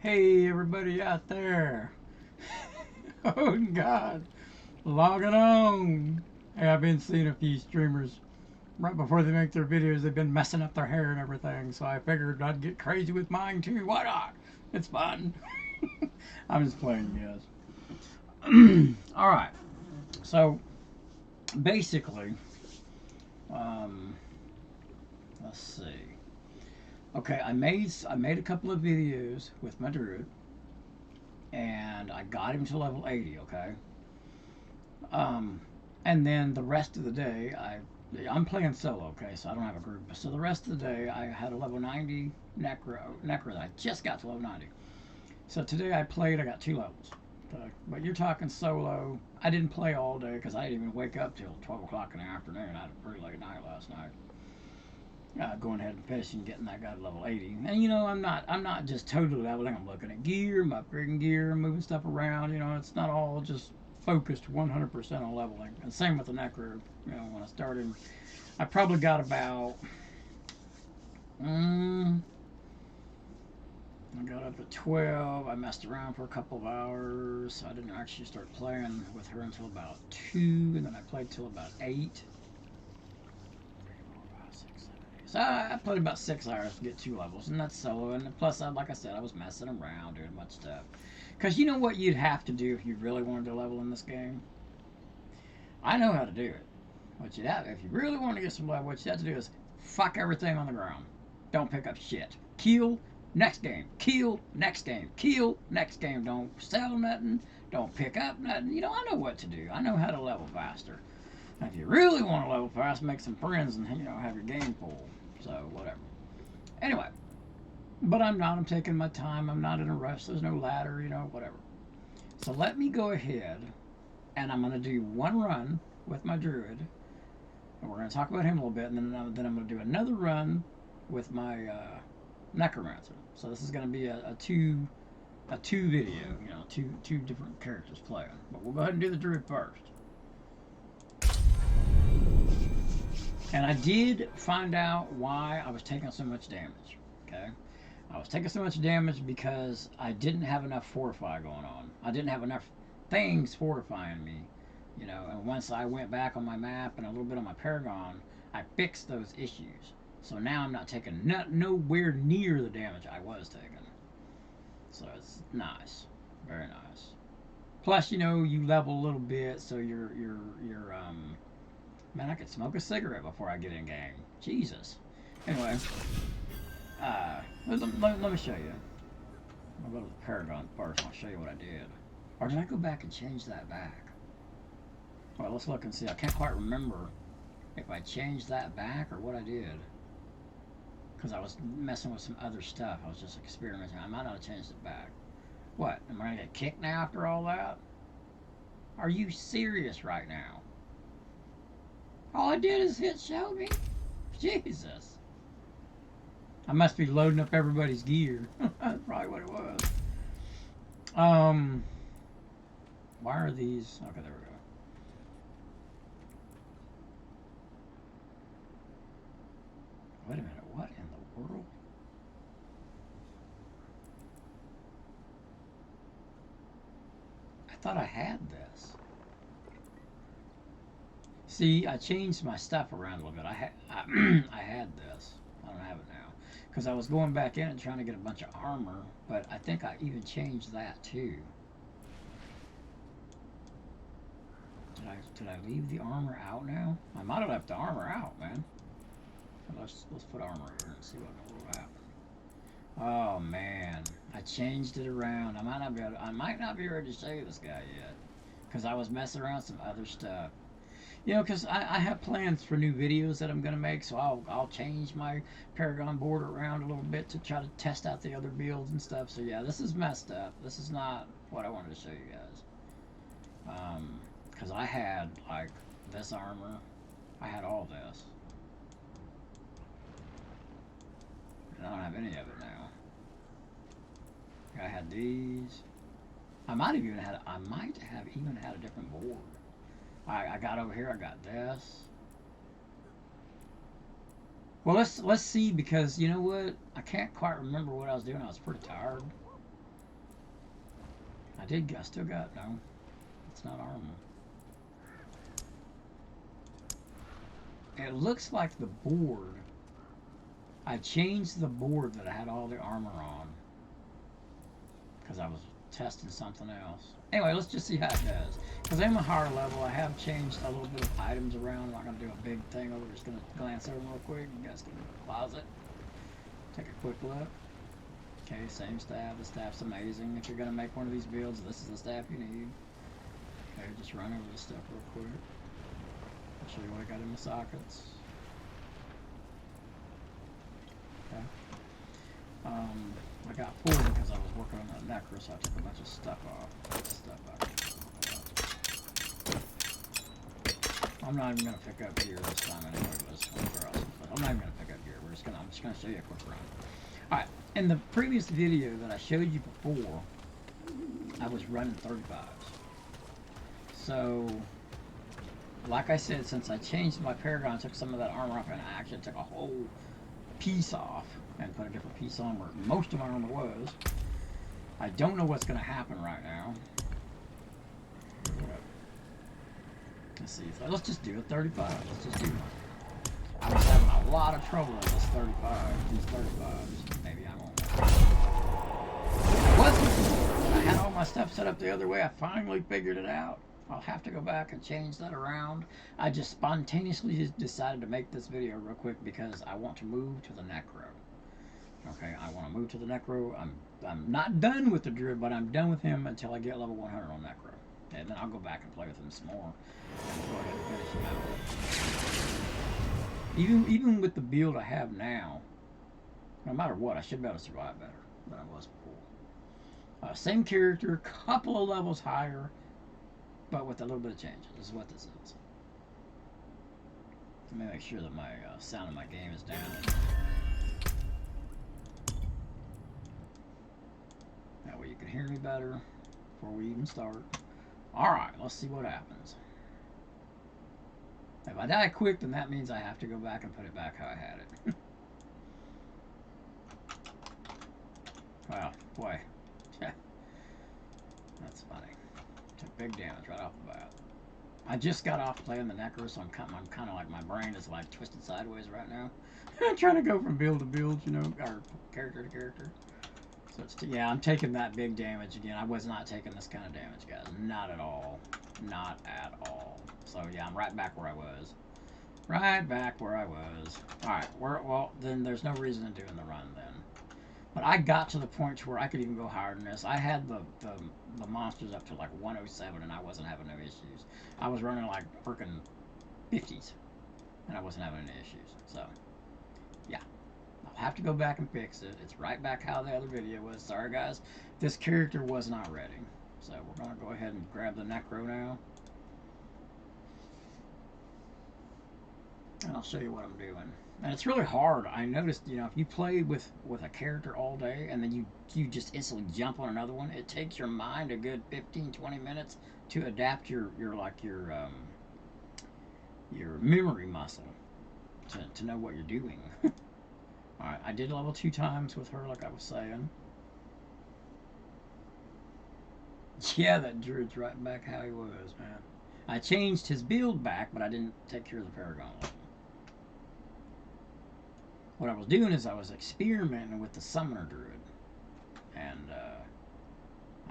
Hey, everybody out there. Oh, God. Logging on. Hey, I've been seeing a few streamers right before they make their videos. They've been messing up their hair and everything. So I figured I'd get crazy with mine too. Why not? It's fun. I'm just playing, guys. All right. So basically, um, let's see. Okay, I made a couple of videos with my druid, and I got him to level 80. Okay, Um, and then the rest of the day, I'm playing solo, okay, so I don't have a group. So the rest of the day, I had a level 90 necro that I just got to level 90. So today I played. I got 2 levels. But you're talking solo. I didn't play all day because I didn't even wake up till 12 o'clock in the afternoon. I had a pretty late night last night. Going ahead and fishing, getting that guy to level 80. And I'm not just totally leveling. I'm looking at gear, I'm upgrading gear, I'm moving stuff around. It's not all just focused 100% on leveling. And same with the necro. When I started, I probably got about. Mm, I got up at 12. I messed around for a couple of hours. I didn't actually start playing with her until about 2, and then I played till about 8. So I played about 6 hours to get 2 levels, and that's solo. And plus, like I said, I was messing around doing much stuff. Because you know what you'd have to do if you really wanted to level in this game? I know how to do it. What you'd have, if you really want to get some level, what you have to do is fuck everything on the ground. Don't pick up shit. Kill, next game. Kill, next game. Kill, next game. Don't sell nothing. Don't pick up nothing. I know what to do. I know how to level faster. If you really want to level fast, make some friends and have your game full. So whatever. Anyway, but I'm not. I'm taking my time. I'm not in a rush. There's no ladder. Whatever. So let me go ahead and I'm gonna do one run with my druid, and we're gonna talk about him a little bit, and then I'm gonna do another run with my necromancer. So this is gonna be a two video. Two different characters playing. But we'll go ahead and do the druid first. And I did find out why I was taking so much damage. Okay, I was taking so much damage because I didn't have enough fortify going on. I didn't have enough things fortifying me. And once I went back on my map and a little bit on my Paragon, I fixed those issues. So now I'm not taking nowhere near the damage I was taking. So it's nice, very nice. Plus, you level a little bit, so you're. Man, I could smoke a cigarette before I get in game. Jesus. Anyway, let me show you. I'll go to the Paragon first. I'll show you what I did. Or did I go back and change that back? Well, let's look and see. I can't quite remember if I changed that back or what I did. Because I was messing with some other stuff. I was just experimenting. I might not have changed it back. What? Am I going to get kicked now after all that? Are you serious right now? All I did is hit show me. Jesus. I must be loading up everybody's gear. That's probably what it was. Why are these? Okay, there we go. Wait a minute. What in the world? I thought I had this. See, I changed my stuff around a little bit. I had this. I don't have it now because I was going back in and trying to get a bunch of armor, but I think I even changed that too. Did I leave the armor out now? I might have left the armor out, man. Let's put armor here and see what will happen. Oh man, I changed it around. I might not be ready to show you this guy yet because I was messing around with some other stuff. Because I have plans for new videos that I'm gonna make, so I'll change my Paragon board around a little bit to try to test out the other builds and stuff. So yeah, this is messed up. This is not what I wanted to show you guys. Because I had like this armor, I had all this, and I don't have any of it now. I had these. I might have even had a different board. I got over here. I got this. Well, let's see because you know what? I can't quite remember what I was doing. I was pretty tired. I still got, no, it's not armor. It looks like the board, I changed the board that I had all the armor on because I was testing something else. Anyway, let's just see how it does. Because I'm a higher level, I have changed a little bit of items around. I'm not going to do a big thing over. Just going to glance over them real quick. You guys can pause it. Take a quick look. Okay, same staff. The staff's amazing. If you're going to make one of these builds, this is the staff you need. Okay, just run over this stuff real quick. I'll show you what I got in the sockets. Okay. I got 4 because I was working on that necro, so I took a bunch of stuff off. I'm not even gonna pick up gear this time anyway. I'm not even gonna pick up gear. I'm just gonna show you a quick run. All right. In the previous video that I showed you before, I was running 35s. So, like I said, since I changed my Paragon, I took some of that armor off, and I actually took a whole piece off and put a different piece on where most of my armor was. I don't know what's going to happen right now. Let's see. So let's just do a 35. Let's just do it. I was having a lot of trouble with this 35. These 35s. Maybe I won't. It wasn't. I had all my stuff set up the other way. I finally figured it out. I'll have to go back and change that around. I just spontaneously just decided to make this video real quick because I want to move to the necro. Okay, I want to move to the necro. I'm not done with the druid, but I'm done with him until I get level 100 on necro. And then I'll go back and play with him some more. And go ahead and finish him out. Even with the build I have now, no matter what, I should be able to survive better than I was before. Same character, couple of levels higher, but with a little bit of changes. This is what this is. Let me make sure that my sound of my game is down. That way you can hear me better before we even start. Alright, let's see what happens. If I die quick, then that means I have to go back and put it back how I had it. Wow, boy. That's funny. Took big damage right off the bat. I just got off playing the necro, so I'm kind of like, my brain is like twisted sideways right now. I'm trying to go from build to build, you know, or character to character. So it's yeah, I'm taking that big damage again. I was not taking this kind of damage, guys. Not at all. Not at all. So yeah, I'm right back where I was. Right back where I was. Alright, well, then there's no reason in doing the run then. But I got to the point where I could even go higher than this. I had the monsters up to like 107 and I wasn't having no issues. I was running like freaking 50s and I wasn't having any issues. So, yeah. I'll have to go back and fix it. It's right back how the other video was. Sorry guys, this character was not ready. So we're going to go ahead and grab the necro now. And I'll show you what I'm doing. And it's really hard. I noticed, you know, if you play with a character all day and then you just instantly jump on another one, it takes your mind a good 15-20 minutes to adapt your memory muscle to know what you're doing. Alright, I did level 2 times with her, like I was saying. Yeah, that druid's right back how he was, man. I changed his build back, but I didn't take care of the Paragon level. What I was doing is I was experimenting with the Summoner Druid. And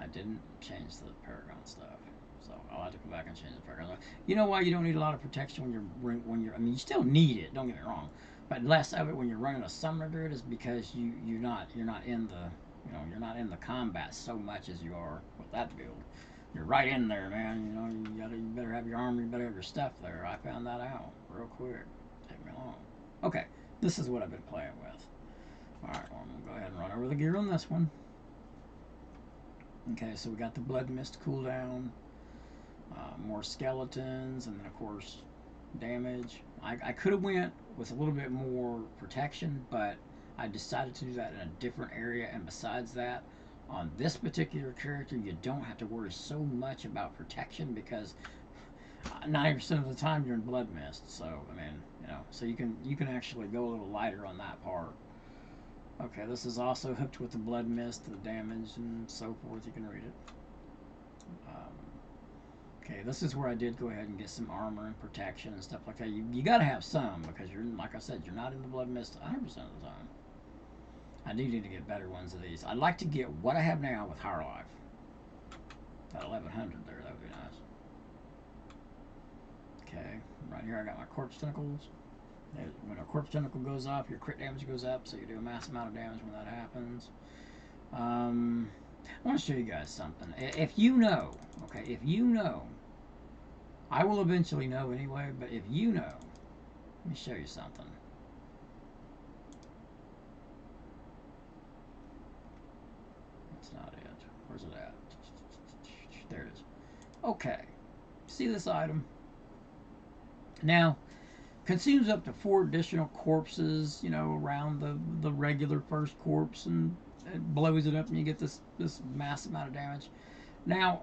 I didn't change the Paragon stuff. So I'll have to go back and change the Paragon stuff. You know why you don't need a lot of protection when you're I mean, you still need it, don't get me wrong. But less of it when you're running a Summoner Druid is because you're not in the you're not in the combat so much as you are with that build. You're right in there, man. You know, you better have your armor, you better have your stuff there. I found that out real quick. Take me long. Okay, this is what I've been playing with. Alright, well, I'm gonna go ahead and run over the gear on this one. Okay, so we got the Blood Mist cooldown, more skeletons, and then of course damage. I could have went with a little bit more protection, but I decided to do that in a different area, and besides that, on this particular character, you don't have to worry so much about protection because 90% of the time you're in Blood Mist. So I mean, you know, so you can actually go a little lighter on that part. Okay, this is also hooked with the Blood Mist, the damage, and so forth. You can read it. Um, okay, this is where I did go ahead and get some armor and protection and stuff like that. You got to have some because you're, like I said, you're not in the blood mist 100% of the time. I do need to get better ones of these. I'd like to get what I have now with higher life. That 1100 there, that would be nice. Okay, right here I got my corpse tentacles. When a corpse tentacle goes up, your crit damage goes up, so you do a massive amount of damage when that happens. I want to show you guys something. If you know, okay, if you know, I will eventually know anyway, but if you know, let me show you something. That's not it. Where's it at? There it is. Okay. See this item? Now, consumes up to 4 additional corpses, you know, around the regular first corpse, and it blows it up and you get this massive amount of damage. Now,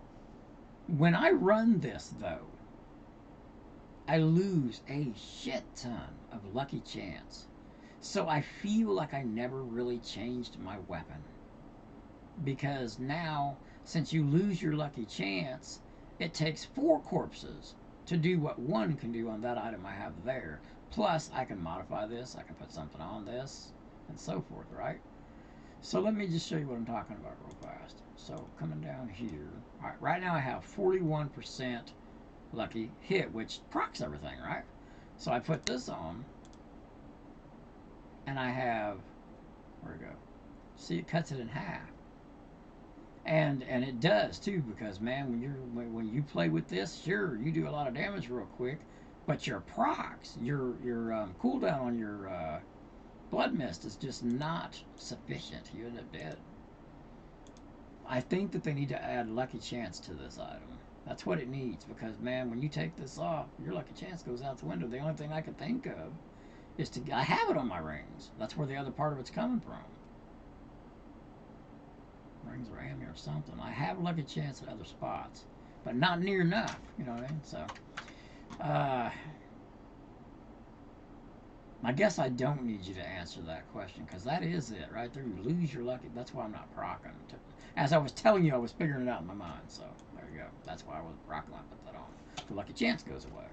when I run this, though, I lose a shit ton of lucky chance. So I feel like I never really changed my weapon. Because now, since you lose your lucky chance, it takes 4 corpses to do what 1 can do on that item I have there. Plus, I can modify this, I can put something on this, and so forth, right? So let me just show you what I'm talking about real fast. So coming down here, all right, right now I have 41% lucky hit, which procs everything, right? So I put this on, and I have, where'd it go? See, it cuts it in half. And it does too, because man, when you play with this, sure, you do a lot of damage real quick, but your procs, your cooldown on your blood mist is just not sufficient. You end up dead. I think that they need to add lucky chance to this item. That's what it needs, because man, when you take this off, your lucky chance goes out the window. The only thing I can think of is I have it on my rings. That's where the other part of it's coming from. Rings ram or something. I have a lucky chance at other spots, but not near enough. You know what I mean? So, I guess I don't need you to answer that question, because that is it right there. You lose your lucky. That's why I'm not procking. As I was telling you, I was figuring it out in my mind. So there you go. That's why I wasn't procking. I put that on. The lucky chance goes away.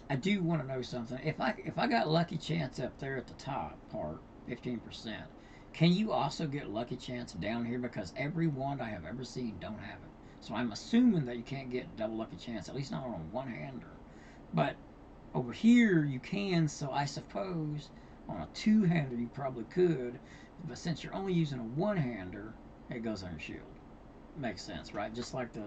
I do want to know something. If I got lucky chance up there at the top part, 15%, can you also get lucky chance down here? Because every wand I have ever seen don't have it. So I'm assuming that you can't get double lucky chance, at least not on a one-hander. But over here you can, so I suppose on a two-hander you probably could. But since you're only using a one-hander, it goes on your shield. Makes sense, right? Just like the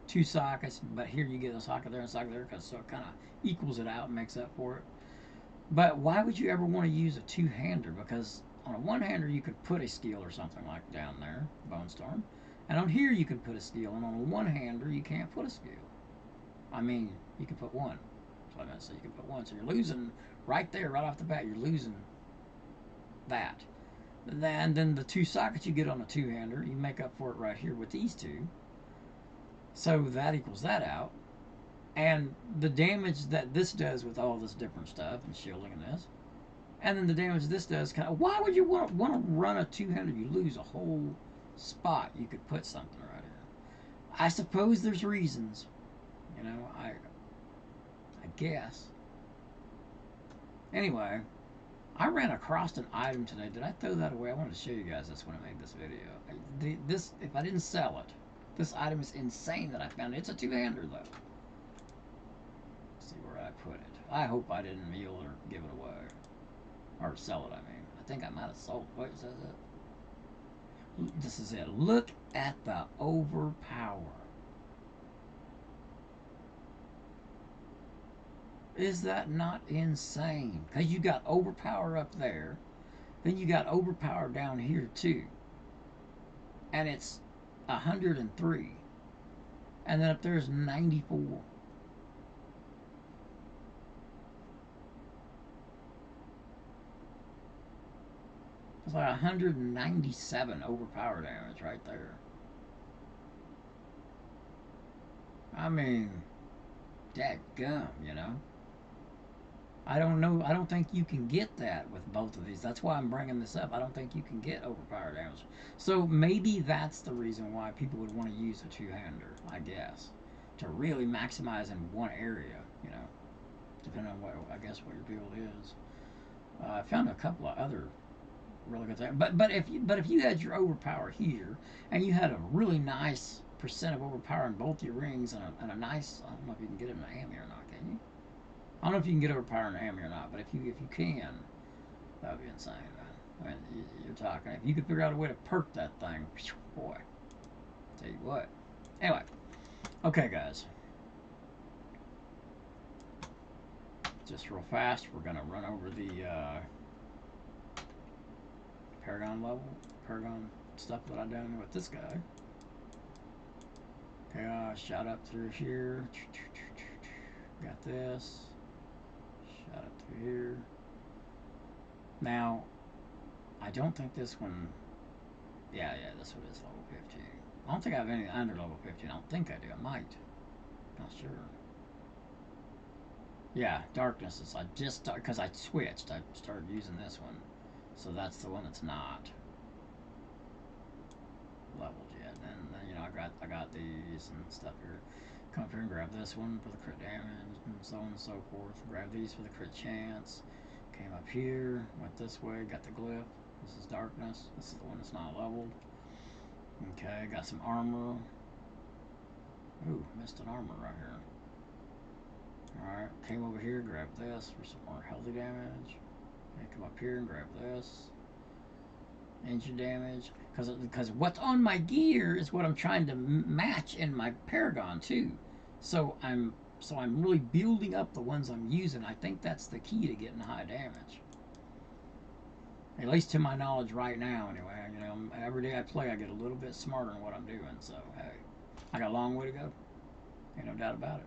two sockets, but here you get a socket there and a socket there, because so it kind of equals it out and makes up for it. But why would you ever want to use a two-hander? Because on a one-hander you could put a skill or something like down there, Bone Storm, and on here you can put a skill, and on a one-hander you can't put a skill. I mean, you can put one. So I meant to say you can put one. So you're losing right there, right off the bat. You're losing that. And then the 2 sockets you get on a two-hander, you make up for it right here with these 2. So that equals that out. And the damage that this does with all this different stuff and shielding and this, and then the damage this does, kind of, why would you want to run a two-hander? You lose a whole spot. You could put something right here. I suppose there's reasons, you know. I guess. Anyway, I ran across an item today. Did I throw that away? I wanted to show you guys this when I made this video. This, if I didn't sell it, this item is insane that I found. It's a two-hander though. Let's see where I put it. I hope I didn't meal or give it away. Or sell it, I mean. I think I might have sold it. Wait, is that it? This is it. Look at the overpower. Is that not insane? Because you got overpower up there. Then you got overpower down here too. And it's 103. And then up there is 94. It's like 197 overpower damage right there. I mean, dadgum, you know. I don't know. I don't think you can get that with both of these. That's why I'm bringing this up. I don't think you can get overpower damage. So maybe that's the reason why people would want to use a two-hander, I guess, to really maximize in one area. You know, depending on what I guess what your build is. I found a couple of other really good things. But if you had your overpower here and you had a really nice percent of overpower in both your rings and a nice, I don't know if you can get it in an AMI or not, can you? I don't know if you can get overpower in an AMI or not, but if you can, that would be insane, man. I mean, you're talking. If you could figure out a way to perk that thing, boy, tell you what. Anyway, okay, guys. Just real fast, we're gonna run over the Paragon level, Paragon stuff that I done with this guy. Okay, shot up through here. Got this. Shot up through here. Now, I don't think this one. Yeah, this one is level 15. I don't think I have any under level 15. I don't think I do. I might. Not sure. Yeah, darkness is. I just because I switched. I started using this one, so that's the one that's not leveled yet. And then, you know, I got these and stuff here. Come up here and grab this one for the crit damage and so on and so forth. Grab these for the crit chance. Came up here, went this way, got the glyph. This is darkness. This is the one that's not leveled. Okay, got some armor. Ooh, missed an armor right here. Alright, came over here, grab this for some more healthy damage. Okay, come up here and grab this. Engine damage. Because what's on my gear is what I'm trying to match in my Paragon too. So I'm really building up the ones I'm using. I think that's the key to getting high damage. At least to my knowledge right now, anyway. You know, every day I play, I get a little bit smarter in what I'm doing. So, hey, I got a long way to go. Ain't no doubt about it.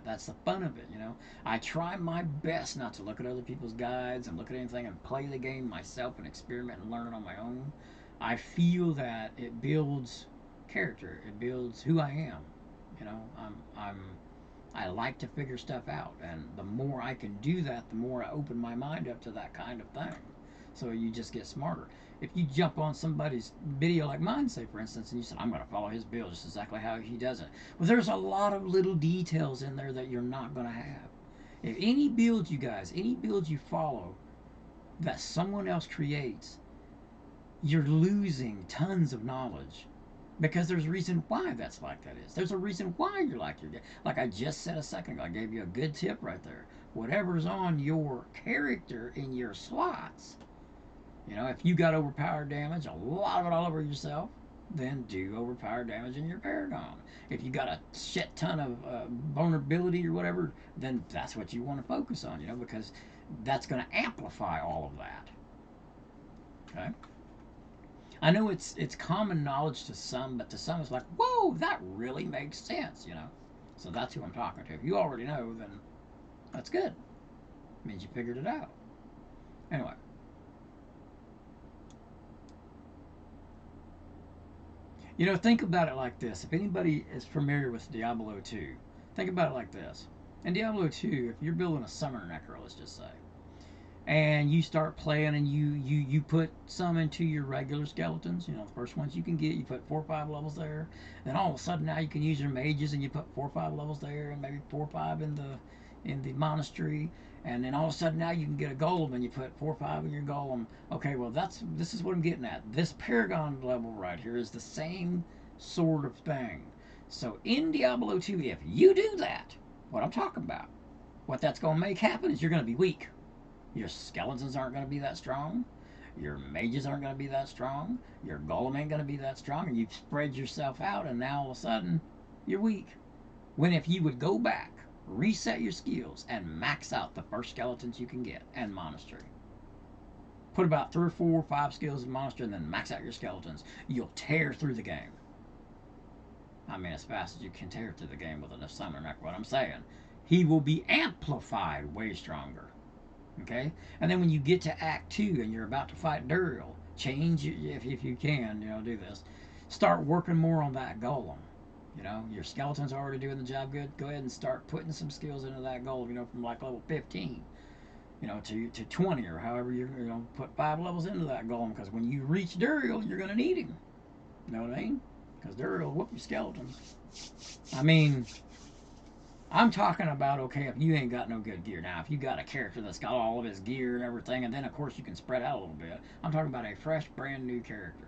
That's the fun of it, you know. I try my best not to look at other people's guides and look at anything and play the game myself and experiment and learn it on my own. I feel that it builds character. It builds who I am. You know, I like to figure stuff out, and the more I can do that, the more I open my mind up to that kind of thing. So you just get smarter. If you jump on somebody's video like mine, say for instance, and you said, I'm going to follow his build just exactly how he does it. Well, there's a lot of little details in there that you're not going to have. If any build, you guys, any build you follow that someone else creates, you're losing tons of knowledge. Because there's a reason why that's like that is. There's a reason why you're like you're like I just said a second ago. I gave you a good tip right there. Whatever's on your character in your slots, you know, if you got overpowered damage, a lot of it all over yourself, then do overpowered damage in your Paragon. If you got a shit ton of vulnerability or whatever, then that's what you want to focus on, you know, because that's going to amplify all of that. Okay? I know it's common knowledge to some, but to some it's like, whoa, that really makes sense, you know. So that's who I'm talking to. If you already know, then that's good. It means you figured it out. Anyway. You know, think about it like this. If anybody is familiar with Diablo 2, think about it like this. In Diablo 2, if you're building a summoner necro, let's just say, and you start playing and you put some into your regular skeletons, you know, the first ones you can get, you put 4 or 5 levels there. Then all of a sudden now you can use your mages and you put 4 or 5 levels there, and maybe 4 or 5 in the monastery. And then all of a sudden now you can get a golem and you put 4 or 5 in your golem. Okay, well this is what I'm getting at. This Paragon level right here is the same sort of thing. So in Diablo 2, if you do that, what I'm talking about, what that's going to make happen is you're going to be weak. Your skeletons aren't going to be that strong. Your mages aren't going to be that strong. Your golem ain't going to be that strong. And you've spread yourself out, and now all of a sudden, you're weak. When if you would go back, reset your skills, and max out the first skeletons you can get, and monastery. Put about 3 or 4 or 5 skills in monastery, and then max out your skeletons. You'll tear through the game. I mean, as fast as you can tear through the game with enough summoner. That's what I'm saying. He will be amplified way stronger. Okay, and then when you get to Act 2 and you're about to fight Duriel, change if you can, you know, do this. Start working more on that golem. You know, your skeleton's already doing the job good. Go ahead and start putting some skills into that goal. You know, from like level 15, you know, to 20 or however you know, put 5 levels into that golem, because when you reach Duriel, you're gonna need him. You know what I mean? Because Duriel will whoop your skeletons. I mean, I'm talking about, okay, if you ain't got no good gear. Now, if you got a character that's got all of his gear and everything, and then of course you can spread out a little bit. I'm talking about a fresh, brand new character.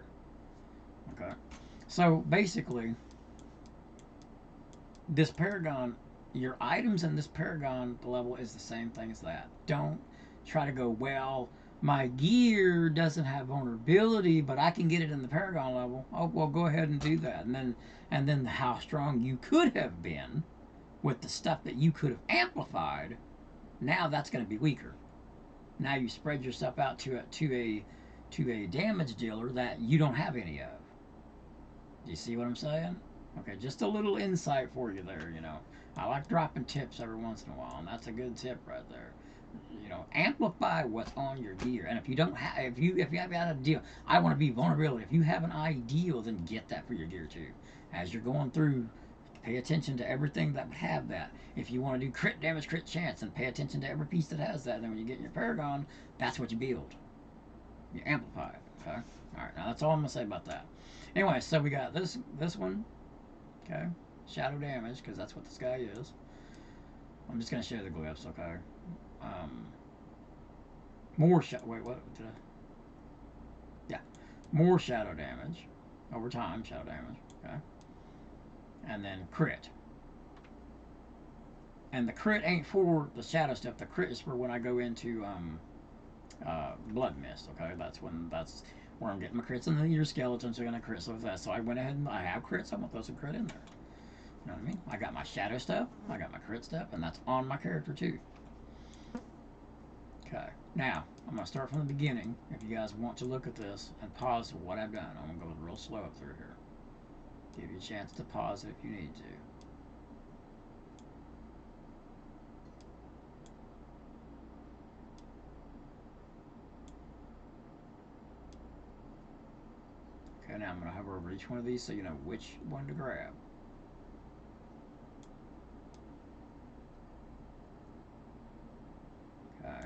Okay. So basically, this Paragon, your items in this Paragon level is the same thing as that. Don't try to go, well, my gear doesn't have vulnerability, but I can get it in the Paragon level. Oh, well, go ahead and do that. And then how strong you could have been with the stuff that you could have amplified, now that's going to be weaker. Now you spread yourself out to a damage dealer that you don't have any of. Do you see what I'm saying? Okay, just a little insight for you there, you know. I like dropping tips every once in a while, and that's a good tip right there. You know, amplify what's on your gear. And if you don't have, if you have got a deal, I want to be vulnerability. If you have an ideal, then get that for your gear too. As you're going through, pay attention to everything that would have that. If you want to do crit damage, crit chance, then pay attention to every piece that has that. And then when you get in your Paragon, that's what you build. You amplify it. Okay. All right. Now that's all I'm gonna say about that. Anyway, so we got this one. Okay. Shadow damage, because that's what this guy is. I'm just gonna show you the glyphs. Okay. Um, more shadow. Wait, what did I? Yeah, more shadow damage over time. Shadow damage. Okay. And then crit. And the crit ain't for the shadow stuff. The crit is for when I go into blood mist. Okay, that's where I'm getting my crits, and then your skeletons are gonna crit with that. So I went ahead and I have crits. I'm gonna throw some crit in there. You know what I mean? I got my shadow stuff. I got my crit stuff, and that's on my character too. Okay. Now I'm gonna start from the beginning. If you guys want to look at this and pause what I've done, I'm gonna go real slow up through here. Give you a chance to pause it if you need to. Okay, now I'm going to hover over each one of these so you know which one to grab. Okay.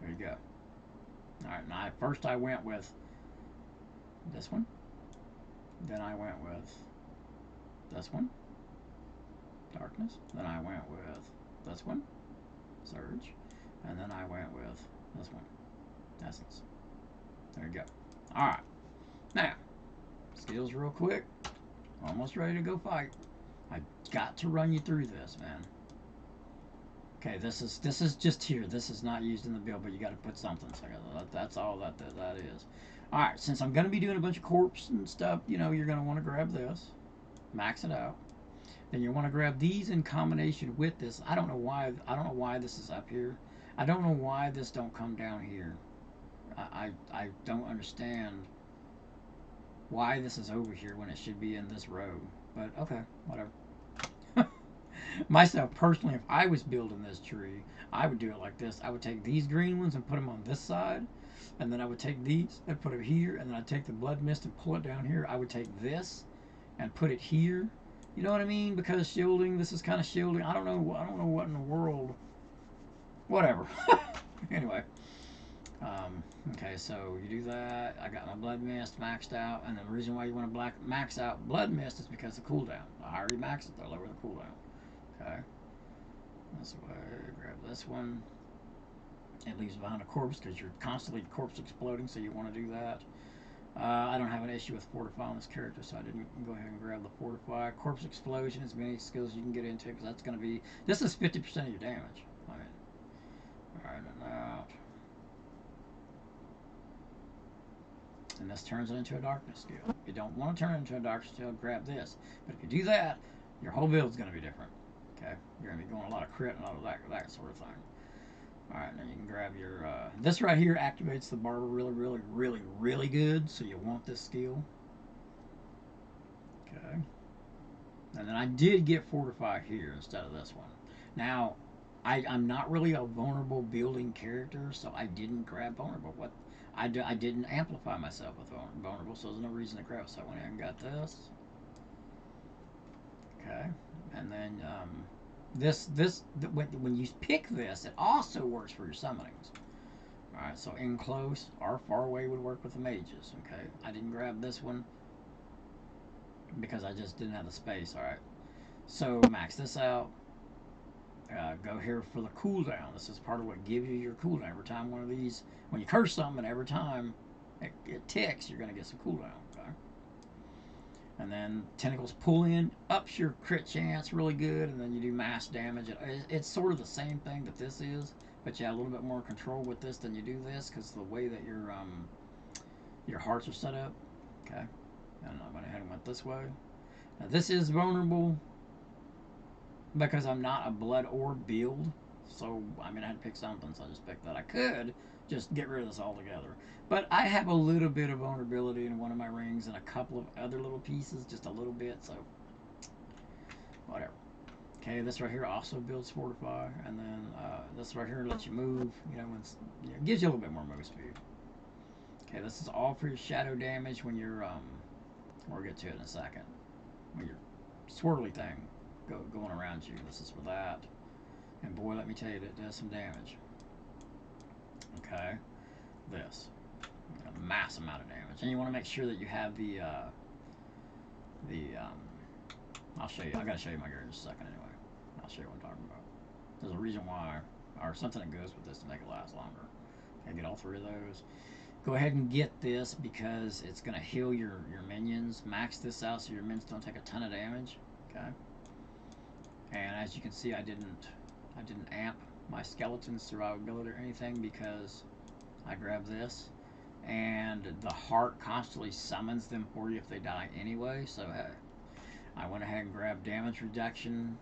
There you go. Alright, now first I went with this one. Then I went with this one. Darkness. Then I went with this one. Surge. And then I went with this one. Essence. There you go. Alright. Now, skills real quick. Almost ready to go fight. I got to run you through this, man. Okay, this is just here. This is not used in the build, but you got to put something. So that's all that is. All right, since I'm going to be doing a bunch of corpse and stuff, you know, you're going to want to grab this, max it out. Then you want to grab these in combination with this. I don't know why this is up here. I don't know why this don't come down here. I don't understand why this is over here when it should be in this row. But okay, whatever. Myself personally, if I was building this tree, I would do it like this. I would take these green ones and put them on this side, and then I would take these and put them here, and then I'd take the blood mist and pull it down here. I would take this and put it here. You know what I mean? Because shielding, this is kind of shielding. I don't know what in the world. Whatever. Anyway. Okay, so you do that. I got my blood mist maxed out, and the reason why you want to max out blood mist is because of cooldown. I already maxed it, the lower the cooldown. Okay. This way, grab this one. It leaves behind a corpse because you're constantly corpse exploding, so you want to do that. I don't have an issue with fortify on this character, so I didn't go ahead and grab the fortify. Corpse explosion, as many skills you can get into, because that's going to be, this is 50% of your damage. I mean, alright, and out. And this turns it into a darkness skill. If you don't want to turn it into a darkness skill, grab this. But if you do that, your whole build's going to be different. Okay, you're going to be going a lot of crit and a lot of that sort of thing. All right, now you can grab your, this right here activates the barber really good, so you want this skill. Okay. And then I did get fortify here instead of this one. Now, I'm not really a vulnerable building character, so I didn't grab vulnerable. I didn't amplify myself with vulnerable, so there's no reason to grab it. So I went ahead and got this. Okay, and then when you pick this, it also works for your summonings. All right, so in close or far away would work with the mages. Okay, I didn't grab this one because I just didn't have the space. All right, so max this out. Go here for the cooldown. This is part of what gives you your cooldown. Every time one of these, when you curse something, every time it ticks, you're going to get some cooldown. Okay? And then Tentacles pull in, ups your crit chance really good, and then you do mass damage. It's sort of the same thing that this is, but you have a little bit more control with this than you do this because the way that your hearts are set up. Okay, and I went ahead and went this way. Now this is vulnerable because I'm not a blood orb build, so I mean I had to pick something, so I just picked that. I could just get rid of this altogether, but I have a little bit of vulnerability in one of my rings and a couple of other little pieces, just a little bit, so whatever. Okay, this right here also builds fortify, and then this right here lets you move. You know, it gives you a little bit more move speed. Okay, this is all for your shadow damage when you're we'll get to it in a second. When your swirly thing going around you, this is for that. And boy, let me tell you, it does some damage. Okay, this a mass amount of damage, and you want to make sure that you have the I'll show you. I gotta show you my gear in just a second anyway. I'll show you what I'm talking about. There's a reason why, or something that goes with this to make it last longer. Okay, get all three of those. Go ahead and get this because it's gonna heal your minions. Max this out so your minions don't take a ton of damage. Okay. And as you can see, I didn't amp my skeleton's survivability or anything because I grabbed this, and the heart constantly summons them for you if they die anyway. So hey, I went ahead and grabbed damage reduction.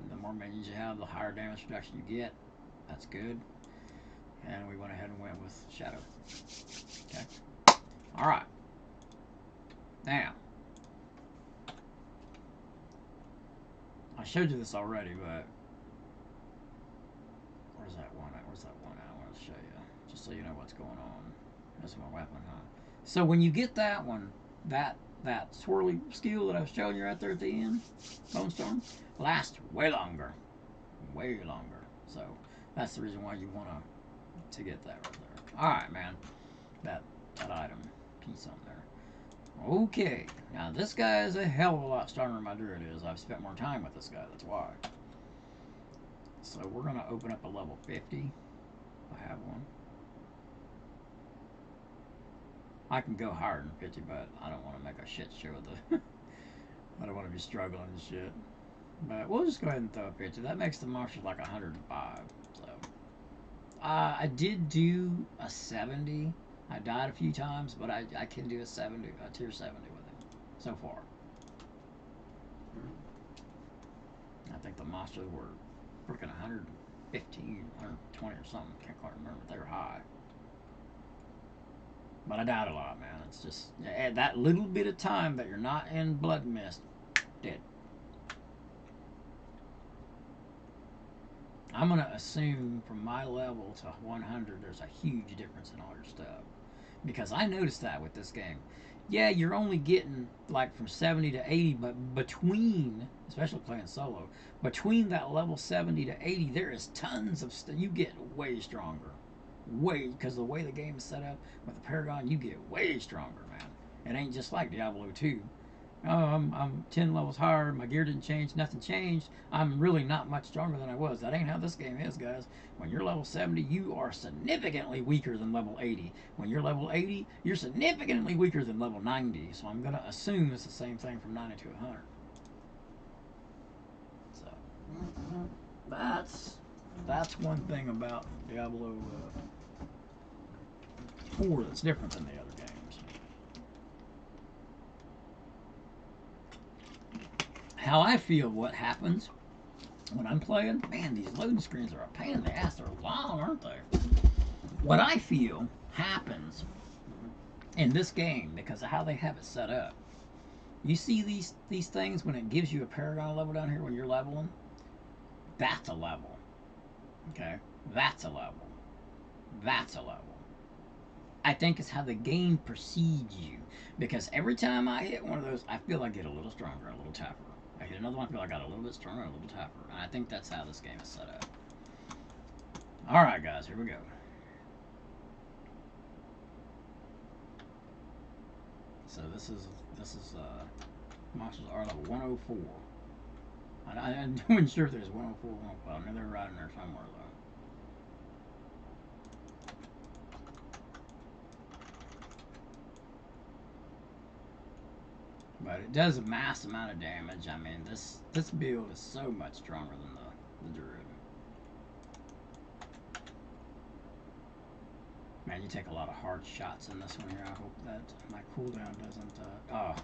The more minions you have, the higher damage reduction you get. That's good. And we went ahead and went with shadow. Okay. All right. Now, I showed you this already, but where's that one at? Where's that one at? I want to show you, just so you know what's going on. That's my weapon, huh? So when you get that one, that swirly skill that I was showing you right there at the end, Bone Storm, lasts way longer. Way longer. So that's the reason why you want to get that right there. Alright, man. That item piece on there. Okay. Now this guy is a hell of a lot stronger than my druid is. I've spent more time with this guy, that's why. So we're gonna open up a level 50. I have one. I can go higher than 50, but I don't want to make a shit show of the I don't want to be struggling and shit. But we'll just go ahead and throw a 50. That makes the marshal like 105. So I did do a 70. I died a few times, but I can do a 70, a tier 70 with him so far. I think the monsters were freaking 115, 120 or something. Can't quite remember. They were high. But I died a lot, man. It's just at that little bit of time that you're not in Blood Mist, dead. I'm going to assume from my level to 100 there's a huge difference in all your stuff. Because I noticed that with this game. Yeah, you're only getting like from 70 to 80, but between, especially playing solo, between that level 70 to 80, there is tons of stuff. You get way stronger. Because the way the game is set up with the Paragon, you get way stronger, man. It ain't just like Diablo 2. Oh, I'm 10 levels higher, my gear didn't change, nothing changed. I'm really not much stronger than I was. That ain't how this game is, guys. When you're level 70, you are significantly weaker than level 80. When you're level 80, you're significantly weaker than level 90. So I'm going to assume it's the same thing from 90 to 100. So, that's one thing about Diablo 4 that's different than the other games. How I feel what happens when I'm playing, man, these loading screens are a pain in the ass. They're long, aren't they? What I feel happens in this game because of how they have it set up. You see these things when it gives you a Paragon level down here when you're leveling? That's a level. Okay? That's a level. That's a level. I think it's how the game precedes you. Because every time I hit one of those, I feel I get a little stronger, a little tougher. I hit another one, I feel like I got a little bit stronger, a little tougher. And I think that's how this game is set up. Alright guys, here we go. So this is monsters are level 104. I wasn't sure if there's 104, 105. I know they're right in there somewhere though. But it does a mass amount of damage. I mean, this build is so much stronger than the Druid. Man, you take a lot of hard shots in this one here. I hope that my cooldown doesn't... oh.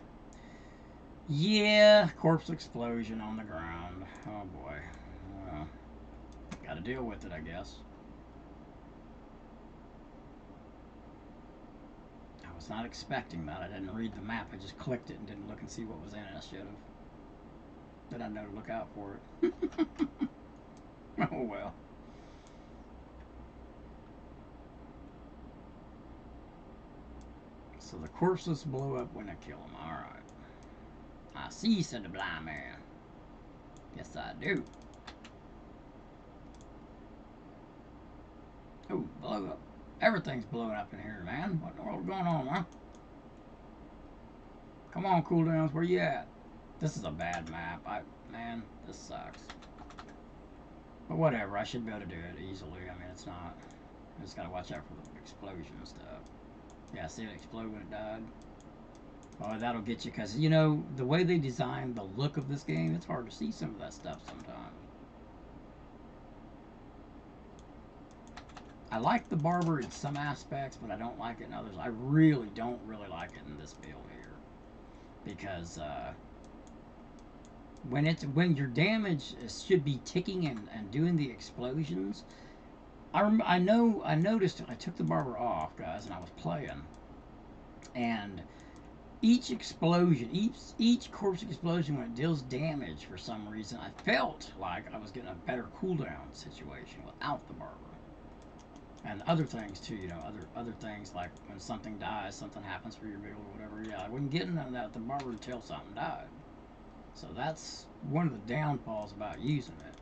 Yeah, corpse explosion on the ground. Oh boy. Well, gotta deal with it, I guess. I was not expecting that. I didn't read the map. I just clicked it and didn't look and see what was in it. I should have. Did I know to look out for it? Oh well. So the corpses blow up when I kill them. Alright. I see, said the blind man. Yes, I do. Oh, blow up. Everything's blowing up in here, man. What in the world is going on, huh? Come on, cooldowns, where you at? This is a bad map. Man, this sucks. But whatever, I should be able to do it easily. I mean, it's not. I just gotta watch out for the explosion and stuff. Yeah, see it explode when it died? Oh, that'll get you, because, you know, the way they designed the look of this game, it's hard to see some of that stuff sometimes. I like the barber in some aspects, but I don't like it in others. I really don't like it in this build here. Because, when your damage should be ticking and doing the explosions, I noticed I took the barber off, guys, and I was playing, and each explosion, each corpse explosion, when it deals damage for some reason, I felt like I was getting a better cooldown situation without the barber. And other things too, you know, other things like when something dies, something happens for your build or whatever. Yeah, I wasn't getting none of that with the barber until something died. So that's one of the downfalls about using it.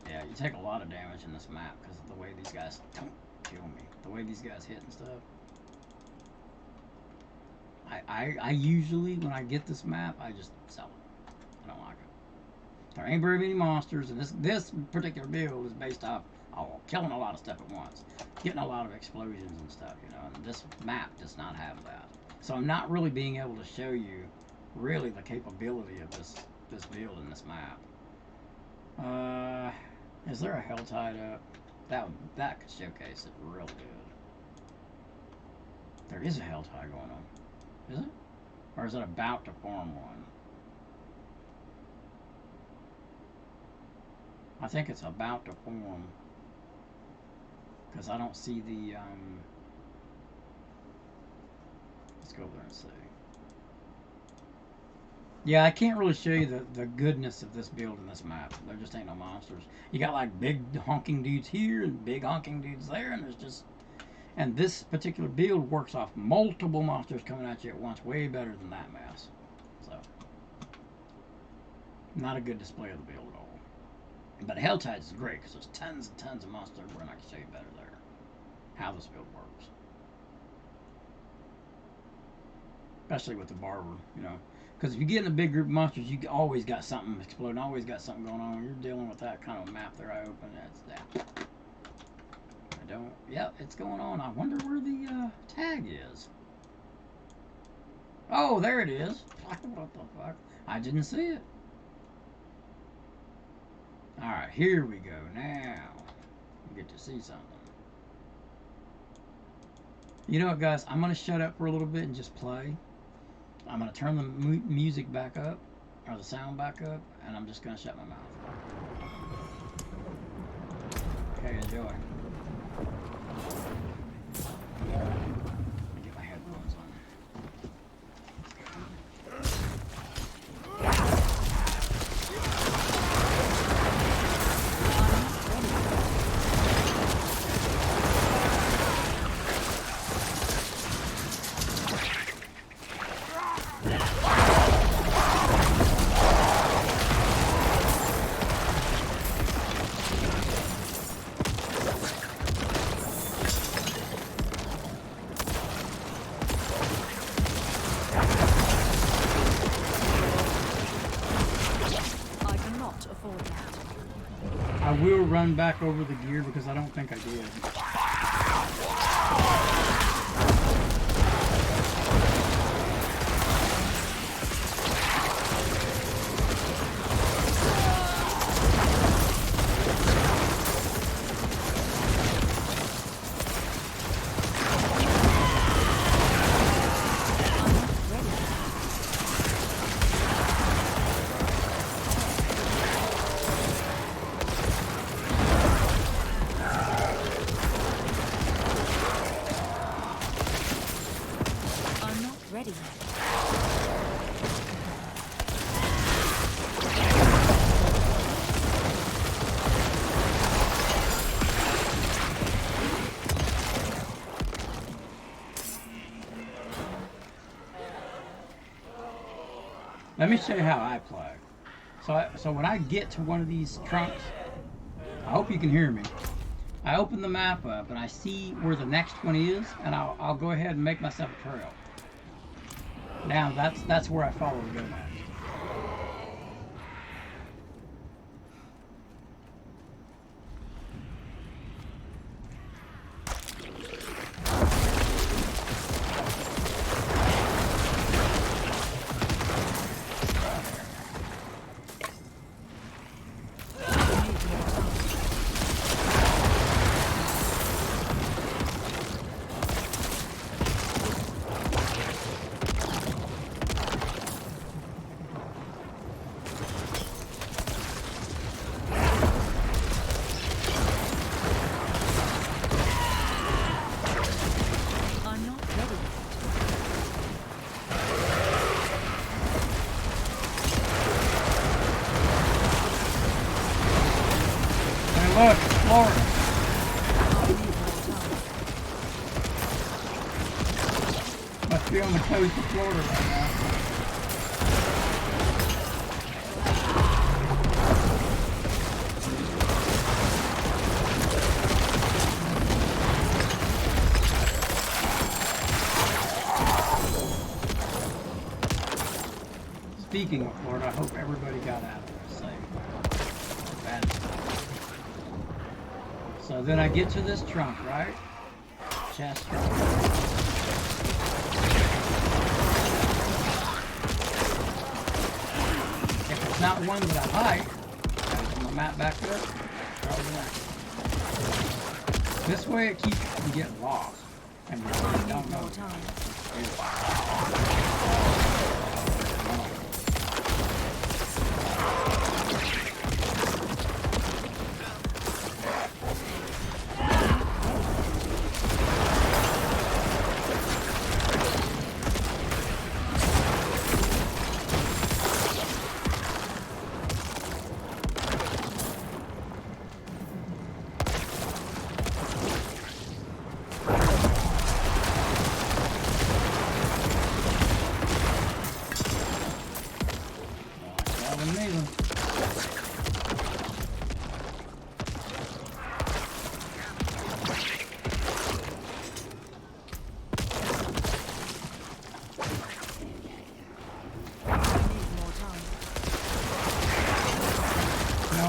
Yeah, you take a lot of damage in this map because of the way these guys don't kill me. The way these guys hit and stuff. I usually, when I get this map, I just sell it. I don't like it. There ain't very many monsters, and this particular build is based off killing a lot of stuff at once. Getting a lot of explosions and stuff, you know, and this map does not have that. So I'm not really being able to show you really the capability of this build in this map. Is there a Helltide up? That could showcase it real good. There is a Helltide going on. Is it? Or is it about to form one? I think it's about to form. Because I don't see the, let's go over there and see. Yeah, I can't really show you the goodness of this build in this map. There just ain't no monsters. You got like big honking dudes here and big honking dudes there, and there's just... And this particular build works off multiple monsters coming at you at once, way better than that mess. So, not a good display of the build at all. But Helltide is great because there's tons and tons of monsters everywhere, and I can show you better there how this build works. Especially with the barber, you know. Because if you get in a big group of monsters, you always got something exploding, always got something going on. When you're dealing with that kind of map there, I open that's that. Yep, it's going on. I wonder where the tag is. Oh, there it is. What the fuck? I didn't see it. Alright, here we go. Now, we get to see something. You know what, guys? I'm going to shut up for a little bit and just play. I'm going to turn the music back up, or the sound back up, and I'm just going to shut my mouth. Okay, enjoy. Get my headphones on. I will run back over the gear because I don't think I did. Let me show you how I play. So when I get to one of these trunks, I hope you can hear me. I open the map up and I see where the next one is, and I'll go ahead and make myself a trail. Now that's where I follow the go next. Look, Florida. Must be on the coast of Florida right now. Speaking of Florida, I hope everybody got out of there safe. Bad. So then I get to this trunk, right? Chest trunk. If it's not one that I like, I open the map back up, throw it back. This way it keeps you from getting lost. And you really don't know.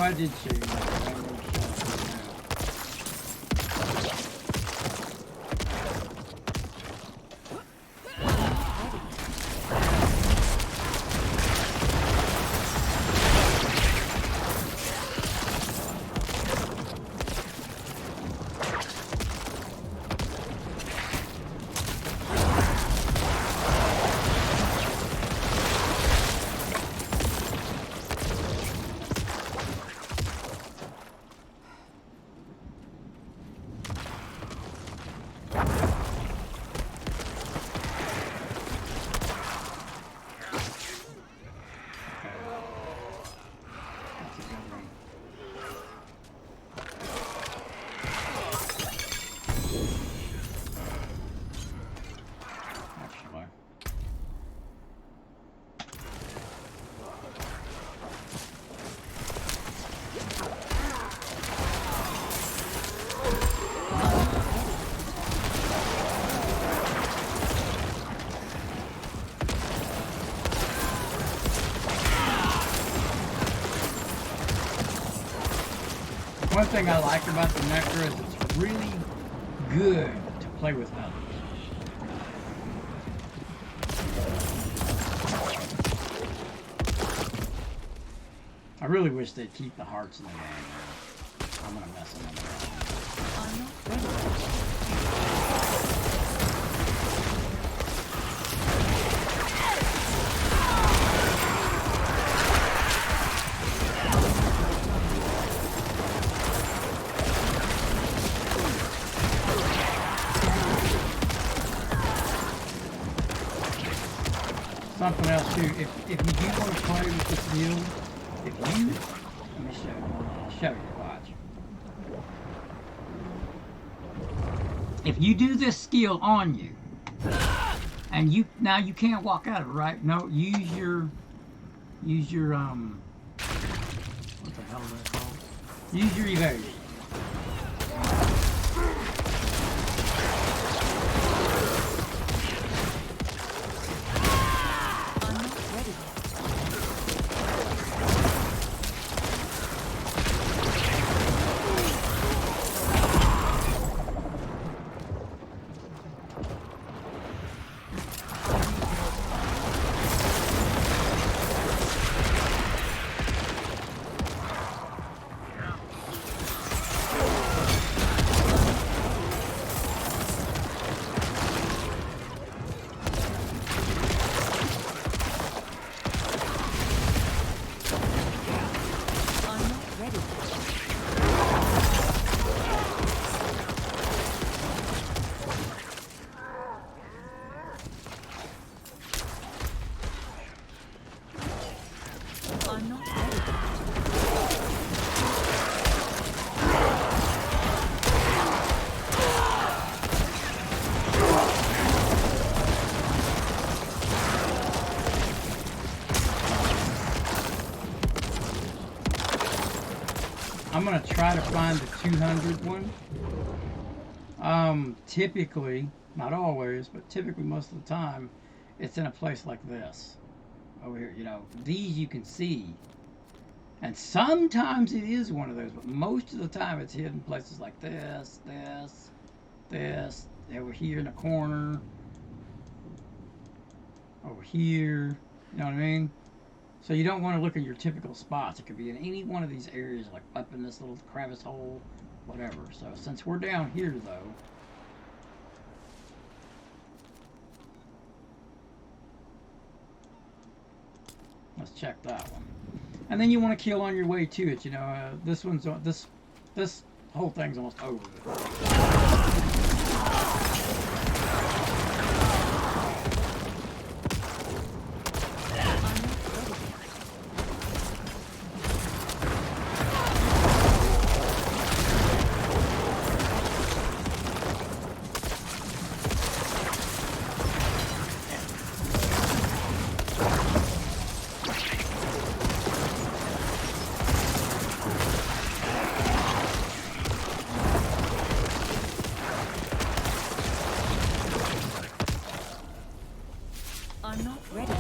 I did show you that. One thing I like about the Nectar is it's really good to play with others. I really wish they'd keep the hearts in the game. I'm gonna mess them up. I'm not ready. Something else too, if you do want to play with this build, let me show you, I'll show you, watch. If you do this skill on you, and now you can't walk out of it, right? No, use your, what the hell is that called? Use your evasion. I'm gonna try to find the 200 one. Typically, not always, but typically most of the time, it's in a place like this. Over here, you know, these you can see. And sometimes it is one of those, but most of the time it's hidden places like this, over here in the corner, over here, you know what I mean? So you don't want to look at your typical spots. It could be in any one of these areas, like up in this little crevice hole, whatever. So since we're down here, though, let's check that one. And then you want to kill on your way to it. You know, this one's this whole thing's almost over. I'm not ready.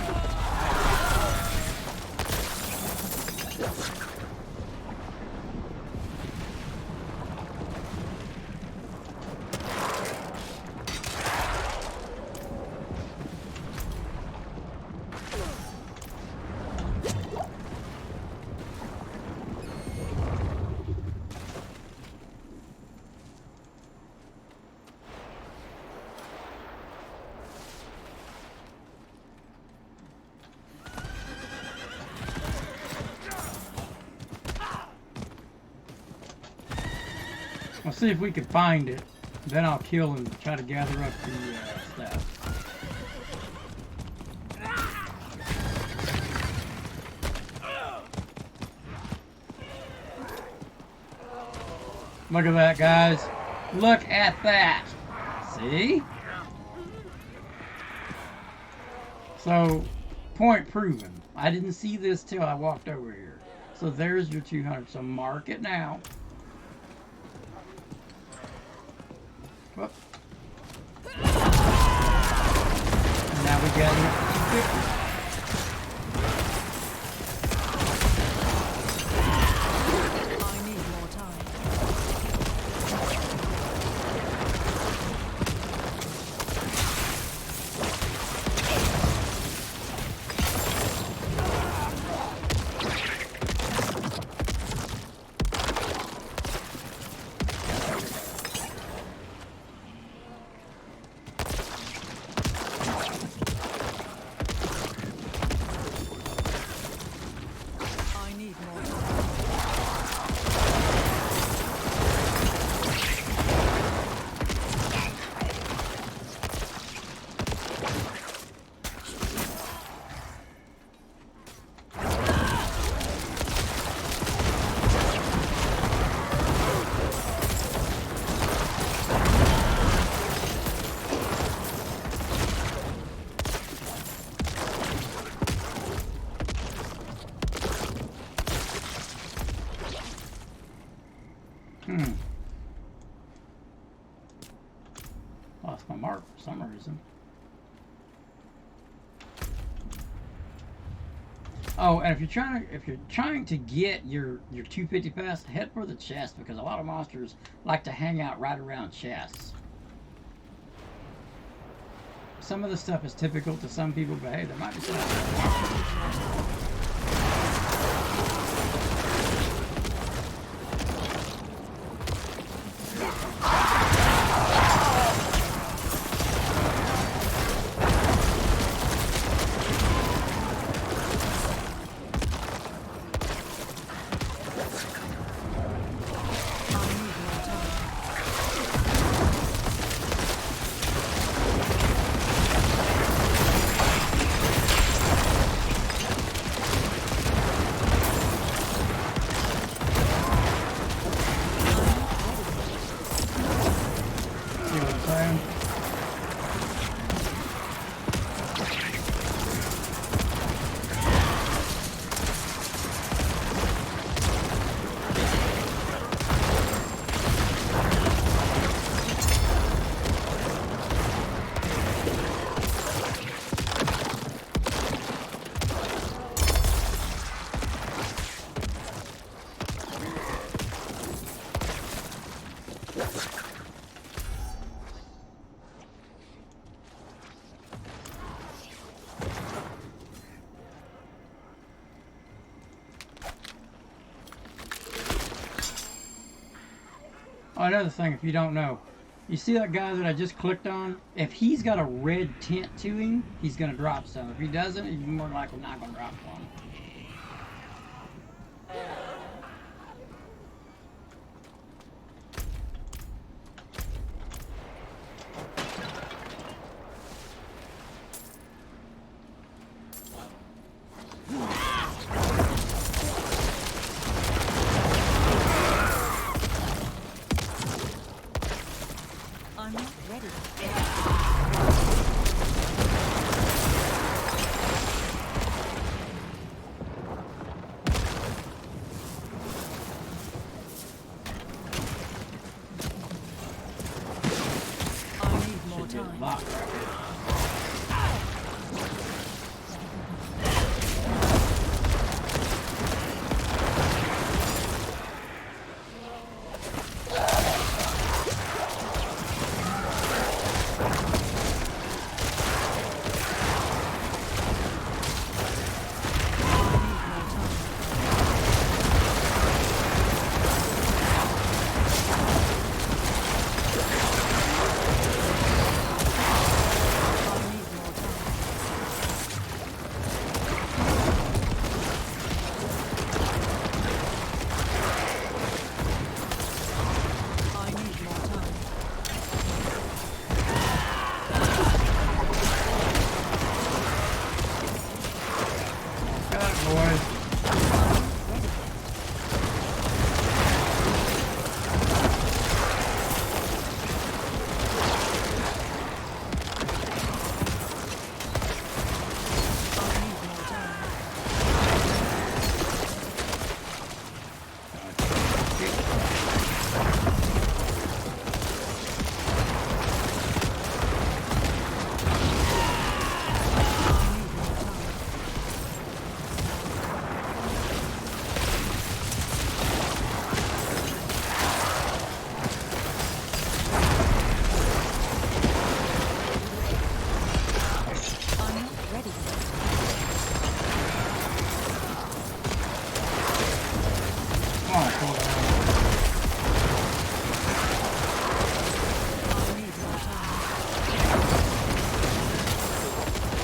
I'll see if we can find it. Then I'll kill and try to gather up the stuff. Look at that, guys. Look at that. See? So, point proven. I didn't see this till I walked over here. So there's your 200. So mark it now. Whoop. And now we got it. I need more time. mark for some reason. Oh, and if you're trying to get your 250 pass, head for the chest because a lot of monsters like to hang out right around chests. Some of the stuff is typical to some people, but hey, there might be some. Oh, another thing, if you don't know, you see that guy that I just clicked on? If he's got a red tint to him, he's going to drop some. If he doesn't, he's more likely not going to drop one. I'm not ready. I need more Should be a time. lot right here. Boys.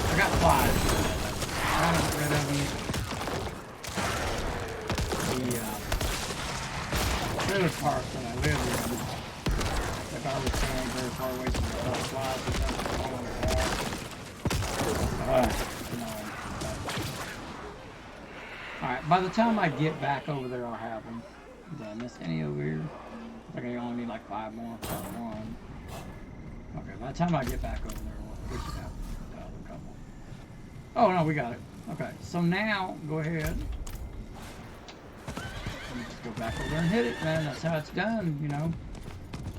I got 5. Trying to get rid of them. The trailer park that I live in, the garbage can very far away from the supplies and stuff. Alright, by the time I get back over there, I'll have them. Did I miss any over here? I think I only need like 5 more. 1. Okay, by the time I get back over there, we should have a couple. Oh, no, we got it. Okay, so now, go ahead. Let me just go back over there and hit it, man. That's how it's done, you know.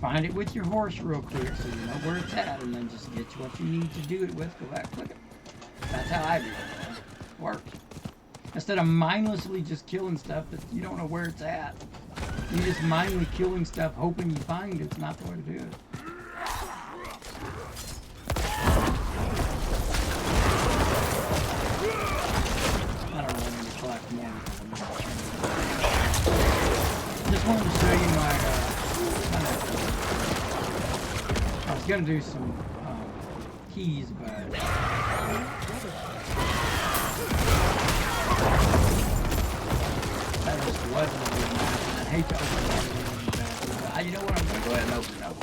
find it with your horse real quick so you know where it's at, and then just get what you need to do it with. Go back, click it. That's how I do it, man. Works. Instead of mindlessly just killing stuff that you don't know where it's at. You just mindlessly killing stuff hoping you find it. It's not the way to do it. I don't really need to collect more. Just wanted to show you my I was gonna do some keys, but that just wasn't a good match. I hate to open that. You know what? I'm gonna go ahead and open it up.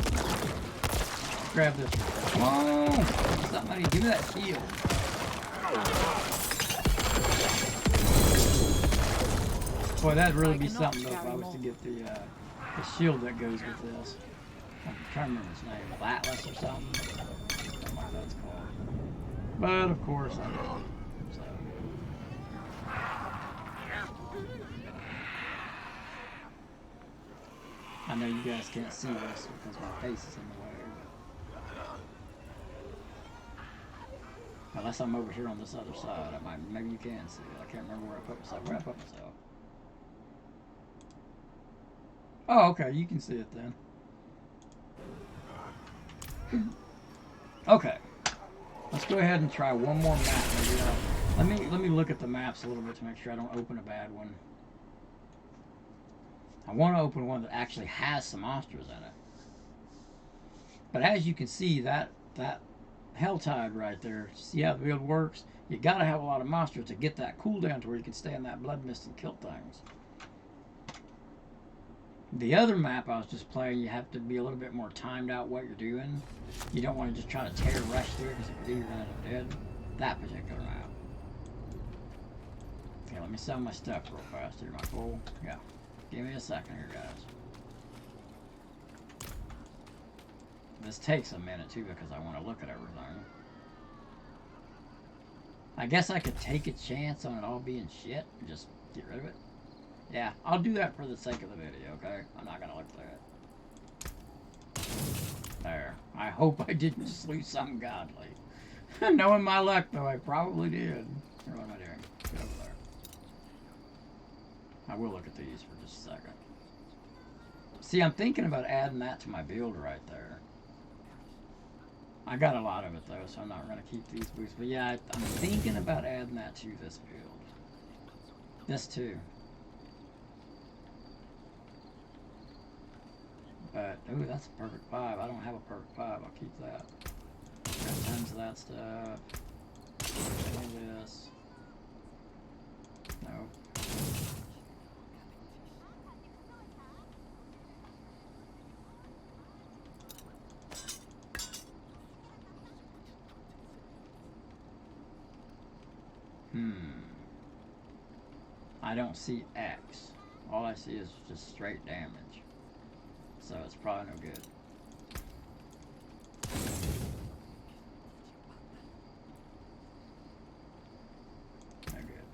Grab this. Come on! Somebody give me that shield. Boy, that'd really be something though if I was to get the shield that goes with this. I'm trying to remember its name. Atlas or something. Something like that's called. But of course I don't. So. I know you guys can't see this because my face is in the way. Unless I'm over here on this other side, maybe you can see it. I can't remember where I put myself. Where I put myself? Oh, okay, you can see it then. Okay, let's go ahead and try one more map. Maybe let me look at the maps a little bit to make sure I don't open a bad one. I want to open one that actually has some monsters in it. But as you can see, that Helltide right there, see how the build works? You gotta have a lot of monsters to get that cooldown to where you can stay in that blood mist and kill things. The other map I was just playing, you have to be a little bit more timed out what you're doing. You don't want to just try to tear rush through it because if you do, you're gonna end up dead. That particular map. Okay, let me sell my stuff real fast here, my fool. Yeah. Give me a second here, guys. This takes a minute too because I want to look at everything. I guess I could take a chance on it all being shit and just get rid of it. Yeah, I'll do that for the sake of the video, okay? I'm not gonna look through it. There. I hope I didn't just lose something godly. Knowing my luck, though, I probably did. Here, what am I doing? Get over there. I will look at these for just a second. See, I'm thinking about adding that to my build right there. I got a lot of it, though, so I'm not going to keep these boots. But yeah, I'm thinking about adding that to this build. This, too. But, ooh, that's a perfect 5. I don't have a perfect 5. I'll keep that. Got tons of that stuff. All this. Nope. I don't see X. All I see is just straight damage. So it's probably no good. No good.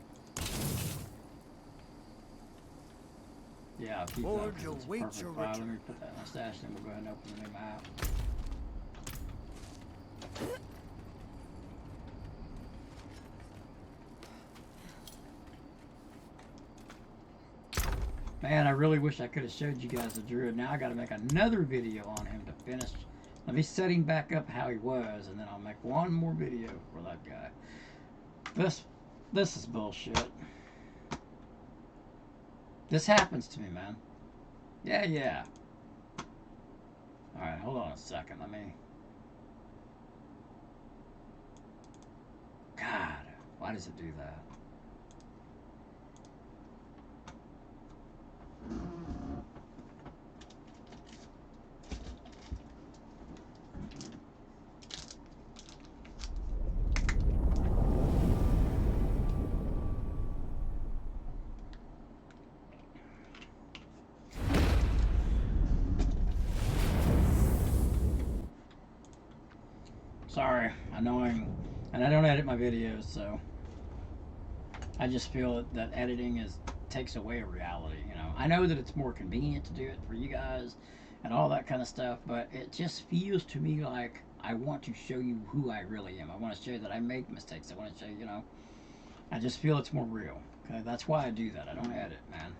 Yeah, I'll keep that 'cause it's a perfect 5. Let me put that in my stash, then we'll go ahead and open the new map. Man, I really wish I could have showed you guys the druid. Now I got to make another video on him to finish. Let me set him back up how he was, and then I'll make one more video for that guy. This is bullshit. This happens to me, man. Yeah. Alright, hold on a second. Let me... God, why does it do that? Sorry, annoying. And I don't edit my videos, so I just feel that editing takes away reality, you know. I know that it's more convenient to do it for you guys and all that kind of stuff. But it just feels to me like I want to show you who I really am. I want to show you that I make mistakes. I want to show you, I just feel it's more real. Okay, that's why I do that. I don't edit, man.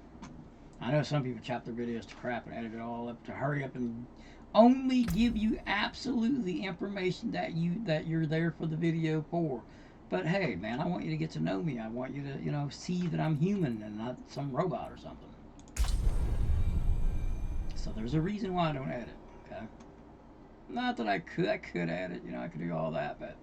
I know some people chop their videos to crap and edit it all up to hurry up and only give you absolutely information that you're there for the video for. But hey, man, I want you to get to know me. I want you to, see that I'm human and not some robot or something. So there's a reason why I don't edit. Okay. Not that I could edit. I could do all that, but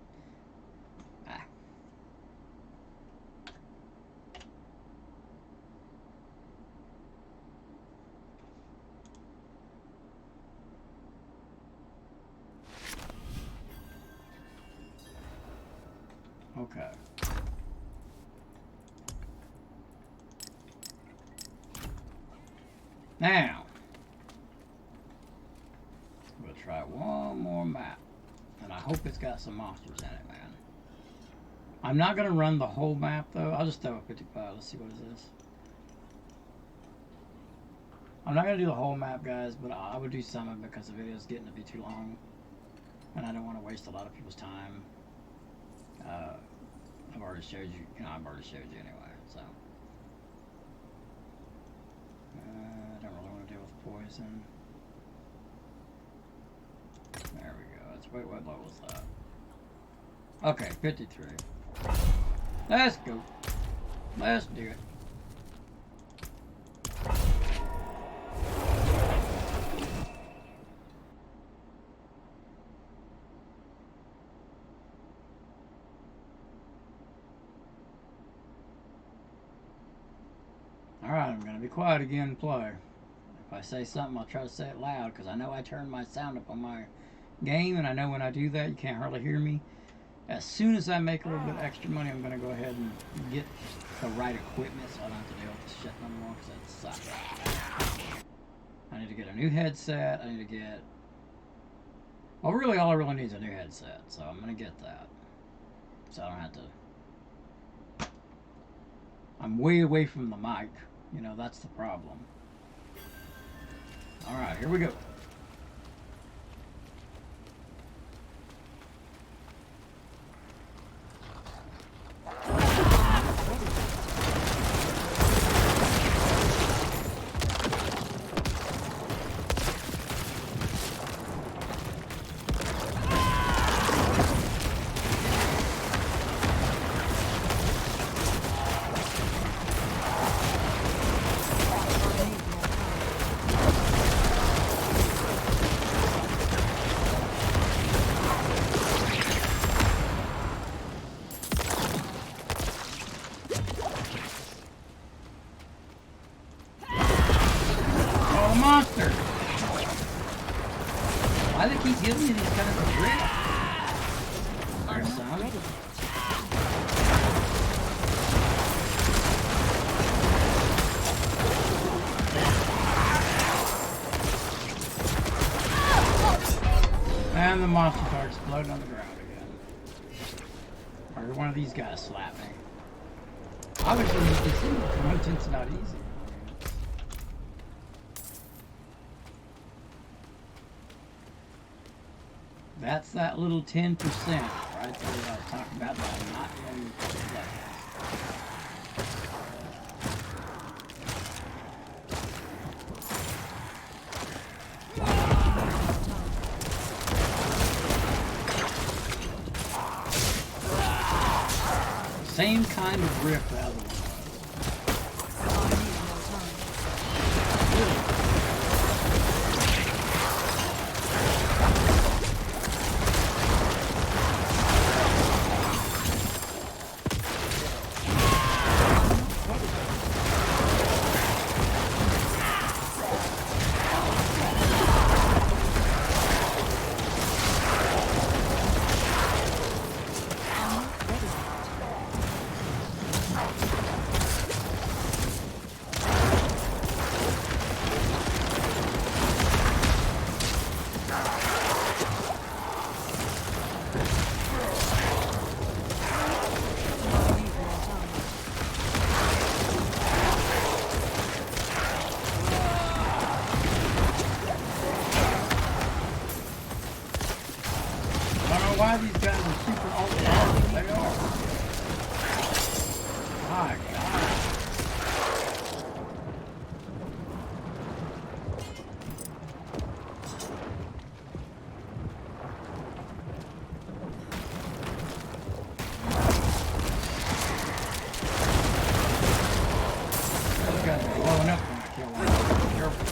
okay. Now, we'll try one more map. And I hope it's got some monsters in it, man. I'm not going to run the whole map, though. I'll just throw a 55. Let's see what is this. I'm not going to do the whole map, guys, but I would do some of it because the video is getting to be too long. And I don't want to waste a lot of people's time. I've already showed you, I've already showed you anyway, so. I don't really want to deal with poison. There we go. Wait, what level is that? Okay, 53. Let's go. Let's do it. Alright, I'm going to be quiet again and play. If I say something, I'll try to say it loud, because I know I turn my sound up on my game, and I know when I do that, you can't hardly hear me. As soon as I make a little bit extra money, I'm going to go ahead and get the right equipment, so I don't have to deal with this shit no more, because that sucks. I need to get a new headset. I need to get... Well, really, all I really need is a new headset, so I'm going to get that. So I don't have to... I'm way away from the mic. That's the problem. Alright, here we go. Monster! Why do they keep giving me these kinds of rips? There's some. And the monsters are exploding on the ground again. Or one of these guys slapped me. Obviously, you can see the content's not easy. That's that little 10% right there that I was talking about that I'm not going to play. Same kind of rip the other one was. blowing up when I kill one. Careful.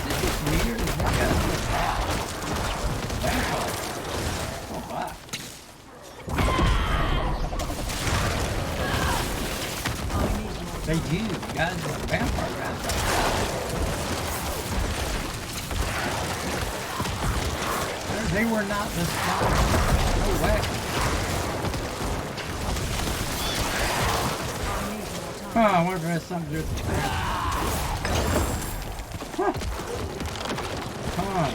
This is weird. Is what got to vampire. Oh wow. They do, guys. The vampire guys. They were not this strong. No way. Oh, I wonder if it has something to do with the thing. Huh. Come on.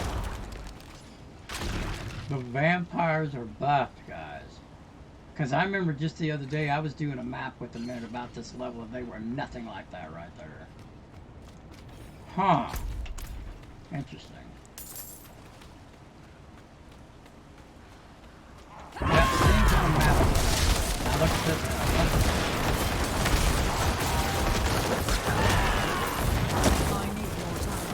The vampires are buffed, guys. Because I remember just the other day I was doing a map with them at about this level and they were nothing like that right there. Huh. Interesting. That thing's on the map. Now look at this. I need more time.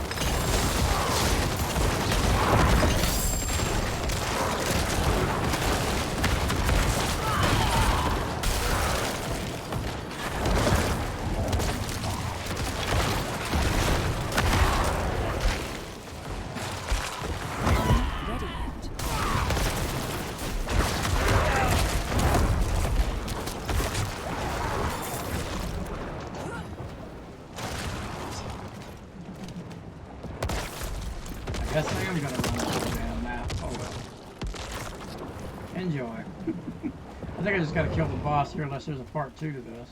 Ready yet. I guess I am gonna run this damn map. Oh well. Enjoy. I think I just gotta kill the boss here unless there's a part 2 to this.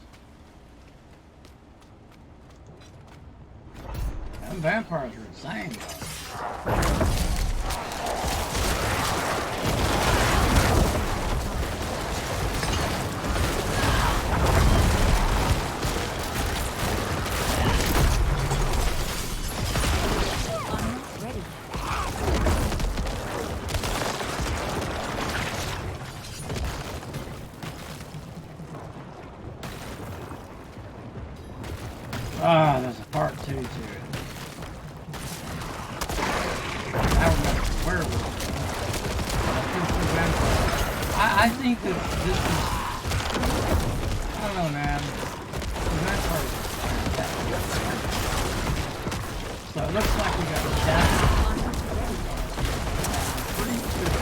Them vampires are insane though. I'm not ready yet. Ah, there's a part 2 to it. I remember where it was. I think that this is, I don't know, man. The vampires are fantastic. So it looks like we got that. Pretty sure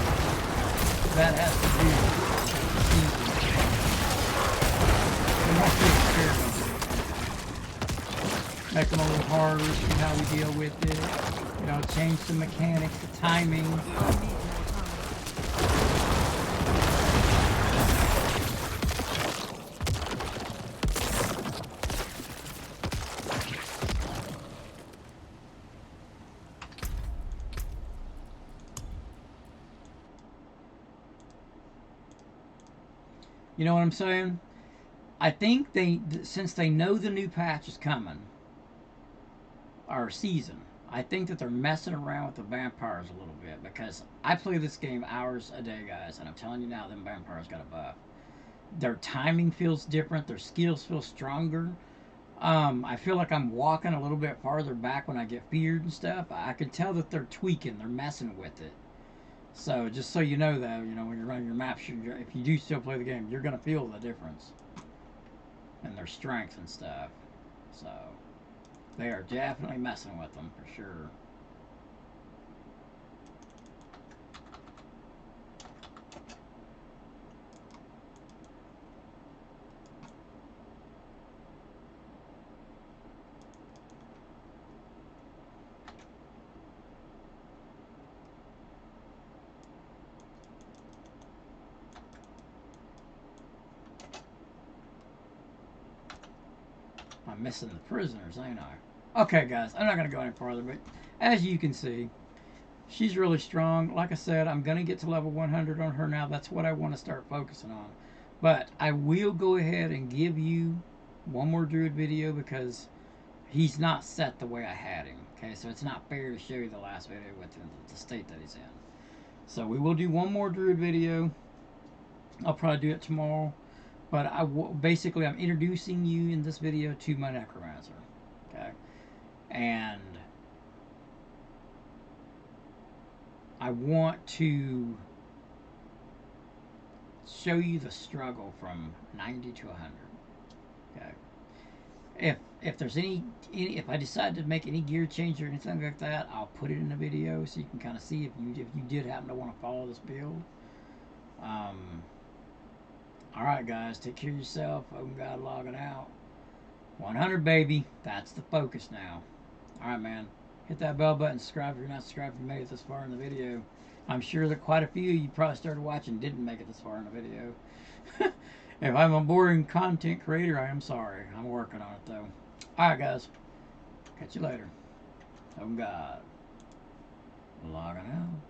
that has to do with the season. We must be experimenting. Make them a little harder, see how we deal with it. You know, change the mechanics, the timing. I need more time. You know what I'm saying? I think since they know the new patch is coming, or season, I think that they're messing around with the vampires a little bit because I play this game hours a day, guys, and I'm telling you now, them vampires got a buff. Their timing feels different. Their skills feel stronger. I feel like I'm walking a little bit farther back when I get feared and stuff. I can tell that they're tweaking. They're messing with it. So just so you know that, you know, when you're running your maps, if you do still play the game, you're going to feel the difference in their strength and stuff. So they are definitely messing with them for sure. I'm missing the prisoners, ain't I? Okay, guys, I'm not going to go any farther, but as you can see, she's really strong. Like I said, I'm going to get to level 100 on her now. That's what I want to start focusing on. But I will go ahead and give you one more druid video because he's not set the way I had him. Okay, so it's not fair to show you the last video with the state that he's in. So we will do one more druid video. I'll probably do it tomorrow. But basically, I'm introducing you in this video to my necromancer. Okay, and I want to show you the struggle from 90 to 100. Okay. If there's any if I decide to make any gear change or anything like that, I'll put it in a video so you can kind of see if you did happen to want to follow this build. All right, guys, take care of yourself. Open God logging out. 100, baby. That's the focus now. All right, man. Hit that bell button. Subscribe if you're not subscribed. If you made it this far in the video. I'm sure that quite a few of you probably started watching didn't make it this far in the video. If I'm a boring content creator, I am sorry. I'm working on it, though. All right, guys. Catch you later. Open God. Logging out.